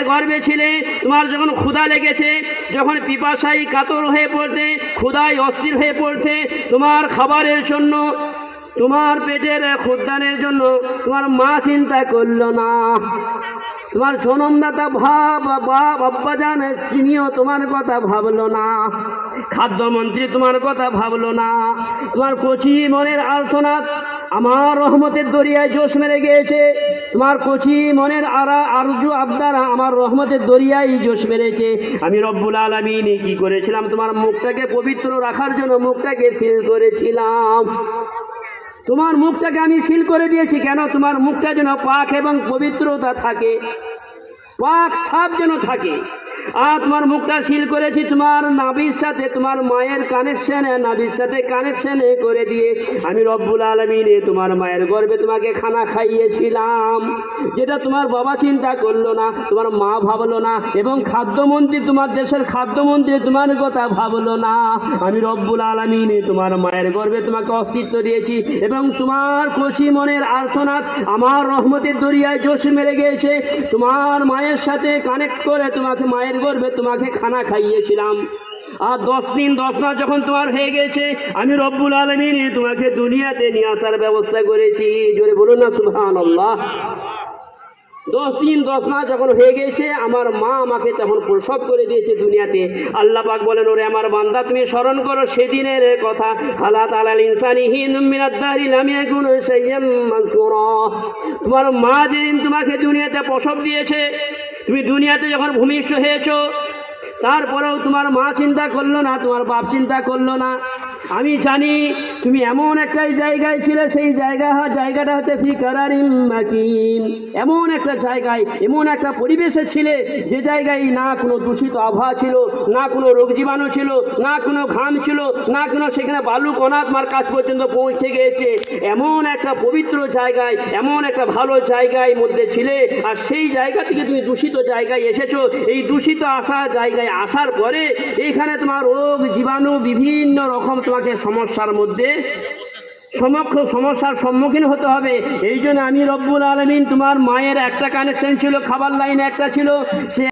গর্ভে ছিলে, তোমার যখন ক্ষুধা লেগেছে, যখন পিপাসায় কাতর হয়ে পড়তে, ক্ষুধায় অস্থির হয়ে পড়তে, তোমার খাবারের জন্য, তোমার পেটের ক্ষুদানের জন্য তোমার মা চিন্তা করল না। তোমার জনমদাতা আব্বাজান তিনিও তোমার কথা ভাবলো না। খাদ্যমন্ত্রী তোমার কথা ভাবলো না। তোমার কচি মনের আর্তনাদ আমার রহমতের দরিয়ায় জোশ মেরে গিয়েছে। তোমার কচি মনের আরজু আবদারা আমার রহমতের দরিয়ায় জোশ মেরেছে। আমি রব্বুল আলামিন কি করেছিলাম? তোমার মুখটাকে পবিত্র রাখার জন্য মুখটাকে সিল করেছিলাম। তোমার মুখটাকে আমি সিল করে দিয়েছি। কেন? তোমার মুখটা যেন পাক এবং পবিত্রতা থাকে, পাক সাফ যেন থাকে। আর তোমার মুখটা সিল করেছি তোমার নাভির সাথে, তোমার মায়ের কানেকশানে, নাভির সাথে কানেকশানে করে দিয়ে আমি রব্বুল আলামিনে তোমার মায়ের গর্ভে তোমাকে খানা খাইয়েছিলাম, যেটা তোমার বাবা চিন্তা করলো না, তোমার মা ভাবলো না, এবং খাদ্যমন্ত্রী, তোমার দেশের খাদ্যমন্ত্রী তোমার কথা ভাবলো না। আমি রব্বুল আলামিনে তোমার মায়ের গর্ভে তোমাকে অস্তিত্ব দিয়েছি, এবং তোমার কচি মনের আর্তনাদ আমার রহমতের দরিয়ায় জোশ মেরে গিয়েছে। তোমার মায়ের সাথে কানেক্ট করে তোমাকে মায়ের গর্ভে তোমাকে খানা খাইয়েছিলাম। আর 10 দিন 10 মাস যখন তোমার হয়ে গেছে, আমি রব্বুল আলামিন তোমাকে দুনিয়াতে নিয়ে আসার ব্যবস্থা করেছি। জোরে বলুন না সুবহানাল্লাহ। 10 দিন 10 মাস যখন হয়ে গেছে, আমার মা আমাকে তখন প্রসব করে দিয়েছে দুনিয়াতে। আল্লাহ পাক বলেন, ওরে আমার বান্দা তুমি স্মরণ করো সেদিনের কথা। হালাত আলাল ইনসানি হিনুম মিনাদ দাহরি লাম ইয়াকুন শাইয়্যাম মাযকুরা। তোমার মা যেদিন তোমাকে দুনিয়াতে প্রসব দিয়েছে, তুমি দুনিয়াতে যখন ভূমিষ্ঠ হয়েছো, তারপরেও তোমার মা চিন্তা করলো না, তোমার বাপ চিন্তা করলো না। আমি জানি তুমি এমন একটা জায়গায় ছিলে, সেই জায়গাটা হচ্ছে ফি কারারিম মাকিন। এমন একটা জায়গায়, এমন একটা পরিবেশে ছিলে, যে জায়গায় না কোনো দূষিত আবহাওয়া ছিল, না কোনো রোগ জীবাণু ছিল, না কোনো ঘাম ছিল, না কোনো সেখানে বালু কণা তোমার কাছ পর্যন্ত পৌঁছে গিয়েছে। এমন একটা পবিত্র জায়গায়, এমন একটা ভালো জায়গায় মধ্যে ছিলে, আর সেই জায়গা থেকে তুমি দূষিত জায়গায় এসেছো। এই দূষিত জায়গায় আসার পরে এইখানে তোমার রোগ জীবাণু বিভিন্ন রকম তোমাকে সমস্যার সম্মুখীন হতে হবে। এই জন্য আমি রব্বুল আলামিন, তোমার মায়ের একটা কানেকশন ছিল, খাবার লাইন একটা ছিল, সে